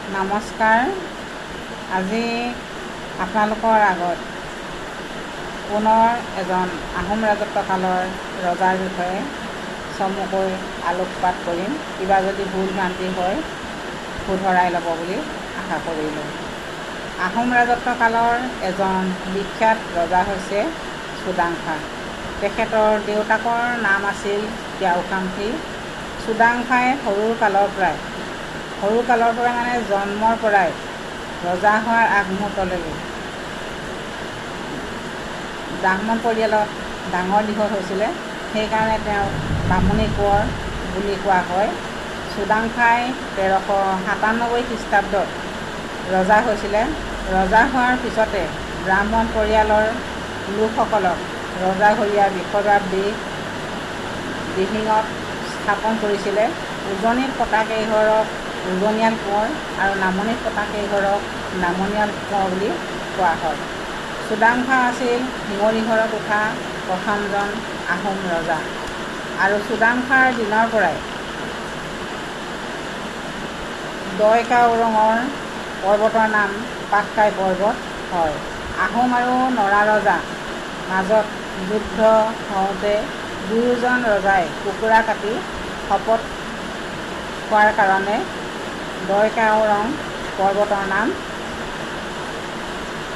নমস্কাৰ। আজি আপোনালোকৰ আগত পুনৰ এজন আহোম ৰাজত্বকালৰ ৰজাৰ বিষয়ে চমুকৈ আলোকপাত কৰিম। কিবা যদি ভুল ভ্ৰান্তি হয় শুধৰাই ল'ব বুলি আশা কৰিলোঁ। আহোম ৰাজত্বকালৰ এজন বিখ্যাত ৰজা হৈছে চুডাংফা। তেখেতৰ দেউতাকৰ নাম আছিল ত্যাওকামথি। চুডাংফাই সৰু কালৰ পৰাই মানে জন্মৰ পৰাই ৰজা হোৱাৰ আগমুহূৰ্তলৈকে ব্ৰাহ্মণ পৰিয়ালত ডাঙৰ দীঘল হৈছিলে। সেইকাৰণে তেওঁক বামুণী কোঁৱৰ বুলি কোৱা হয়। চুডাংফাই 1397 খ্ৰীষ্টাব্দত ৰজা হৈছিলে। ৰজা হোৱাৰ পিছতে ব্ৰাহ্মণ পৰিয়ালৰ লোকসকলক ৰজাঘৰীয়া বিষয়বাদ দি দিহিঙত স্থাপন কৰিছিলে। উজনিত পতা কেইঘৰক উজনিয়াল কোঁৱৰ আৰু নামনিত পতা কেইঘৰক নামনিয়াল কোঁৱৰ বুলি কোৱা হয়। চুডাংফা আছিল শিঙৰি ঘৰত উঠা প্ৰথমজন আহোম ৰজা আৰু চুডাংফাৰ দিনৰ পৰাই দয়কাওৰঙৰ পৰ্বতৰ নাম পাটকাই পৰ্বত হয়। আহোম আৰু নৰা ৰজাৰ মাজত যুদ্ধ হওঁতে দুয়োজন ৰজাই কুকুৰা কাটি শপত খোৱাৰ কাৰণে দয়কাওৰং পৰ্বতৰ নাম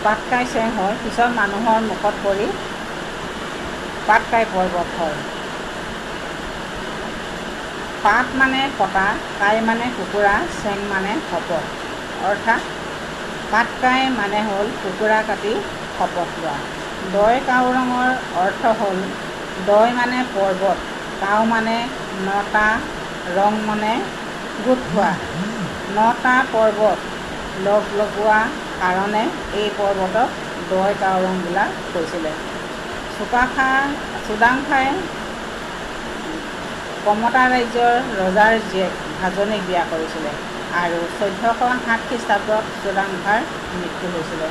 পাটকাই চেং হয়। পিছত মানুহৰ মুখত পৰি পাটকাই পৰ্বত হয়। পাট মানে কটা, কাই মানে কুকুৰা, চেং মানে শপত, অৰ্থাৎ পাটকাই মানে হ'ল কুকুৰা কাটি শপত লোৱা। দয়কাওৰঙৰ অৰ্থ হ'ল দয় মানে পৰ্বত, কাও মানে নটা, ৰং মানে গোট খোৱা। নটা পৰ্বত লগ লগোৱা কাৰণে এই পৰ্বতক দয়কাওৰং বোলা হৈছিলে। চুডাংফাই কমতা ৰাজ্যৰ ৰজাৰ জীয়েক হাজনীক বিয়া কৰিছিলে আৰু 1407 খ্ৰীষ্টাব্দত চুডাংফাৰ মৃত্যু হৈছিলে।